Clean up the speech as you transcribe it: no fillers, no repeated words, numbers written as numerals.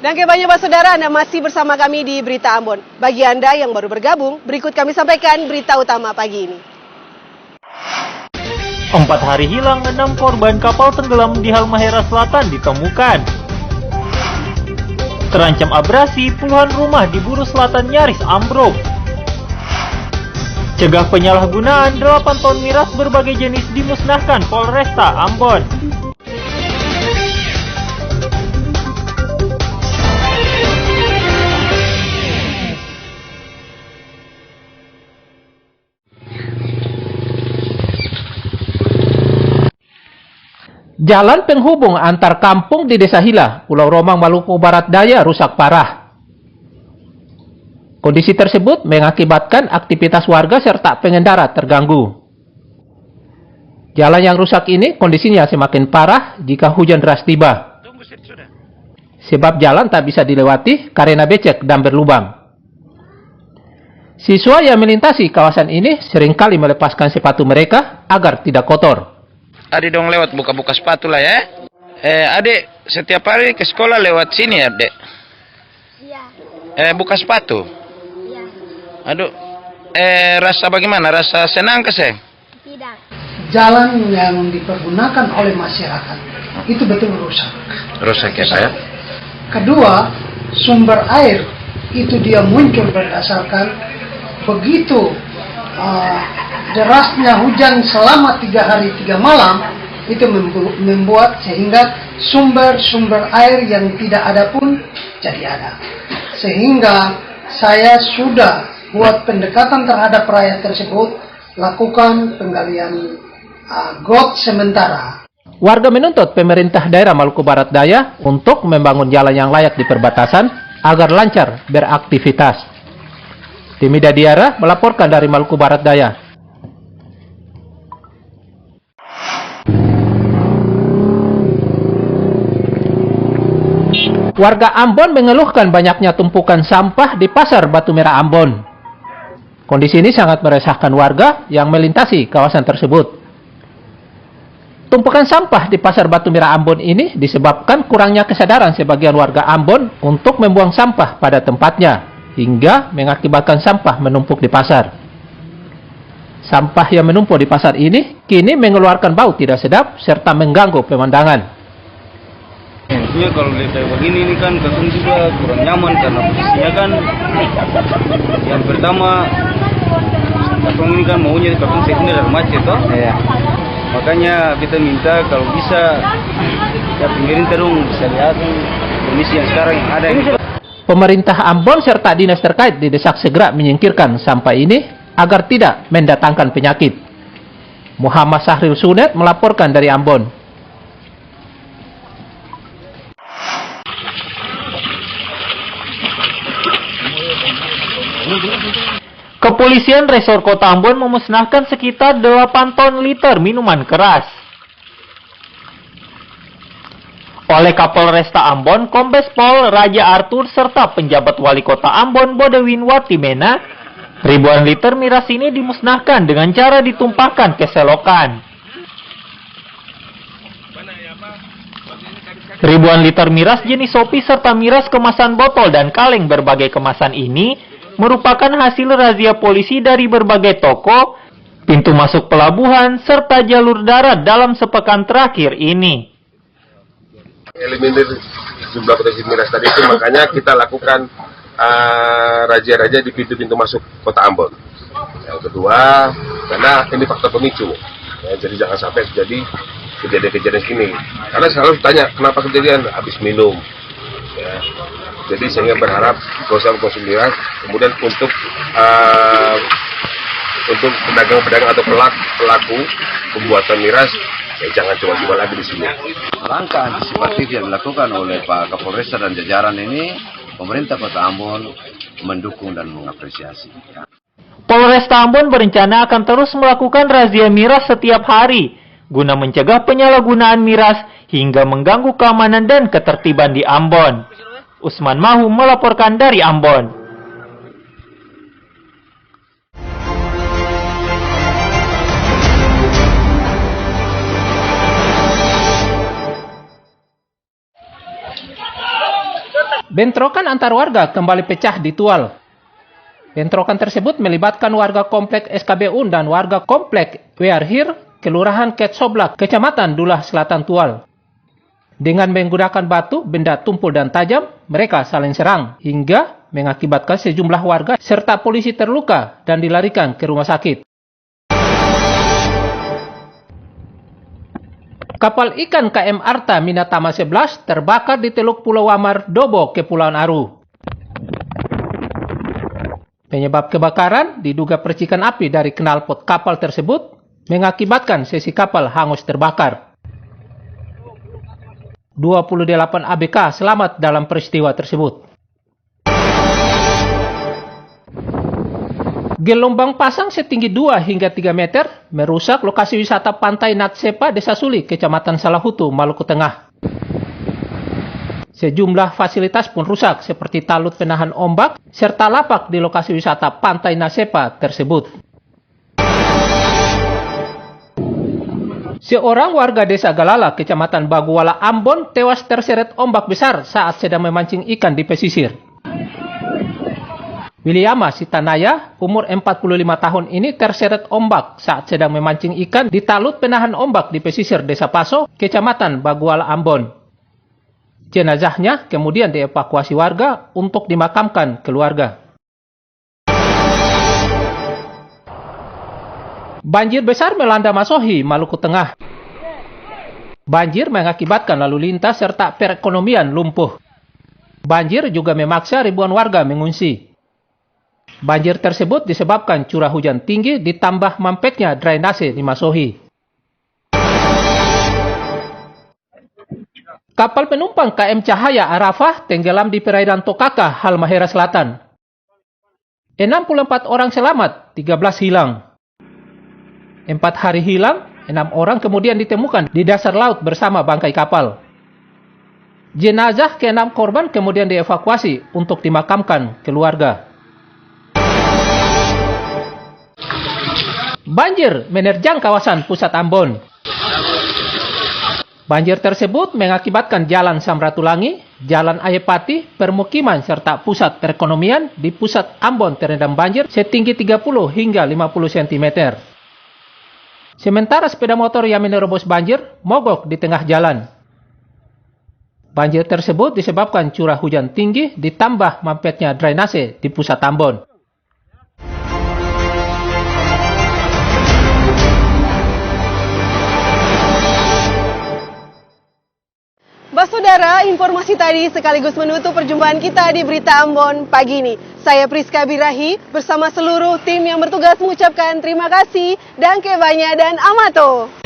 Dan banyak saudara, Anda masih bersama kami di Berita Ambon. Bagi Anda yang baru bergabung, berikut kami sampaikan berita utama pagi ini. 4 hari hilang, 6 korban kapal tenggelam di Halmahera Selatan ditemukan. Terancam abrasi, puluhan rumah di Buru Selatan nyaris ambruk. Cegah penyalahgunaan, 8 ton miras berbagai jenis dimusnahkan Polresta Ambon. Jalan penghubung antar kampung di Desa Hila, Pulau Romang, Maluku Barat Daya rusak parah. Kondisi tersebut mengakibatkan aktivitas warga serta pengendara terganggu. Jalan yang rusak ini kondisinya semakin parah jika hujan deras tiba. Sebab jalan tak bisa dilewati karena becek dan berlubang. Siswa yang melintasi kawasan ini seringkali melepaskan sepatu mereka agar tidak kotor. Adik dong lewat buka-buka sepatu lah ya. Adik setiap hari ke sekolah lewat sini ya, Dek? Iya. Buka sepatu? Iya. Aduh, rasa bagaimana? Rasa senang ke saya? Tidak. Jalan yang dipergunakan oleh masyarakat itu betul rusak. Rusak ya saya? Kedua, sumber air itu dia muncul berdasarkan begitu derasnya hujan selama 3 hari 3 malam itu membuat sehingga sumber-sumber air yang tidak ada pun jadi ada. Sehingga saya sudah buat pendekatan terhadap rakyat tersebut, lakukan penggalian got sementara. Warga menuntut pemerintah daerah Maluku Barat Daya untuk membangun jalan yang layak di perbatasan agar lancar beraktivitas. Tim Diara melaporkan dari Maluku Barat Daya. Warga Ambon mengeluhkan banyaknya tumpukan sampah di Pasar Batu Merah Ambon. Kondisi ini sangat meresahkan warga yang melintasi kawasan tersebut. Tumpukan sampah di Pasar Batu Merah Ambon ini disebabkan kurangnya kesadaran sebagian warga Ambon untuk membuang sampah pada tempatnya, hingga mengakibatkan sampah menumpuk di pasar. Sampah yang menumpuk di pasar ini kini mengeluarkan bau tidak sedap serta mengganggu pemandangan. Intinya kalau lihat kayak begini ini kan kakung juga kurang nyaman karena posisinya kan yang pertama kakung ini kan maunya kakung sini dari macet toh. Iya. Makanya kita minta kalau bisa ya pinggirin terung bisa lihat kondisi yang sekarang yang ada. Pemerintah Ambon serta dinas terkait didesak segera menyingkirkan sampah ini agar tidak mendatangkan penyakit. Muhammad Sahril Sunet melaporkan dari Ambon. Kepolisian Resor Kota Ambon memusnahkan sekitar 8 ton liter minuman keras. Oleh Kapolresta Ambon, Kombes Pol Raja Arthur serta penjabat Wali Kota Ambon Bodewin Watimena, ribuan liter miras ini dimusnahkan dengan cara ditumpahkan ke selokan. Ribuan liter miras jenis sopi serta miras kemasan botol dan kaleng berbagai kemasan ini merupakan hasil razia polisi dari berbagai toko, pintu masuk pelabuhan, serta jalur darat dalam sepekan terakhir ini. Eliminir jumlah potensi miras tadi itu, makanya kita lakukan razia-razia di pintu-pintu masuk Kota Ambon. Yang kedua, karena ini faktor pemicu, ya, jadi jangan sampai terjadi kejadian-kejadian ini. Karena selalu tanya kenapa kejadian habis minum. Ya. Jadi saya berharap proses konsumsi miras, kemudian untuk pedagang-pedagang atau pelaku pembuatan miras, ya jangan coba-coba lagi di sini. Langkah antisipatif yang dilakukan oleh Pak Kapolresta dan jajaran ini, pemerintah Kota Ambon mendukung dan mengapresiasi. Polresta Ambon berencana akan terus melakukan razia miras setiap hari, guna mencegah penyalahgunaan miras hingga mengganggu keamanan dan ketertiban di Ambon. Usman Mahum melaporkan dari Ambon. Bentrokan antar warga kembali pecah di Tual. Bentrokan tersebut melibatkan warga komplek SKBU dan warga komplek Wearhir, Kelurahan Ketsoblak, Kecamatan Dulah Selatan Tual. Dengan menggunakan batu, benda tumpul dan tajam, mereka saling serang hingga mengakibatkan sejumlah warga serta polisi terluka dan dilarikan ke rumah sakit. Kapal ikan KM Arta Minatama 11 terbakar di Teluk Pulau Wamar, Dobo, Kepulauan Aru. Penyebab kebakaran diduga percikan api dari knalpot kapal tersebut mengakibatkan sesi kapal hangus terbakar. 28 ABK selamat dalam peristiwa tersebut. Gelombang pasang setinggi 2 hingga 3 meter merusak lokasi wisata pantai Natsepa, Desa Suli, Kecamatan Salahutu, Maluku Tengah. Sejumlah fasilitas pun rusak seperti talut penahan ombak serta lapak di lokasi wisata pantai Natsepa tersebut. Seorang warga Desa Galala, Kecamatan Baguala, Ambon tewas terseret ombak besar saat sedang memancing ikan di pesisir. Williama Sitanaya, umur 45 tahun ini terseret ombak saat sedang memancing ikan di talut penahan ombak di pesisir Desa Paso, Kecamatan Baguala, Ambon. Jenazahnya kemudian dievakuasi warga untuk dimakamkan keluarga. Banjir besar melanda Masohi, Maluku Tengah. Banjir mengakibatkan lalu lintas serta perekonomian lumpuh. Banjir juga memaksa ribuan warga mengungsi. Banjir tersebut disebabkan curah hujan tinggi ditambah mampetnya drainase di Masohi. Kapal penumpang KM Cahaya Arafah tenggelam di perairan Tokaka, Halmahera Selatan. 64 orang selamat, 13 hilang. 4 hari hilang, 6 orang kemudian ditemukan di dasar laut bersama bangkai kapal. Jenazah ke-6 korban kemudian dievakuasi untuk dimakamkan keluarga. Banjir menerjang kawasan pusat Ambon. Banjir tersebut mengakibatkan Jalan Samratulangi, Jalan Ayepati, permukiman serta pusat perekonomian di pusat Ambon terendam banjir setinggi 30 hingga 50 cm. Sementara sepeda motor yang menerobos banjir mogok di tengah jalan. Banjir tersebut disebabkan curah hujan tinggi ditambah mampetnya drainase di pusat Ambon. Saudara, informasi tadi sekaligus menutup perjumpaan kita di Berita Ambon pagi ini. Saya Priska Birahi bersama seluruh tim yang bertugas mengucapkan terima kasih dan kebanya dan amato.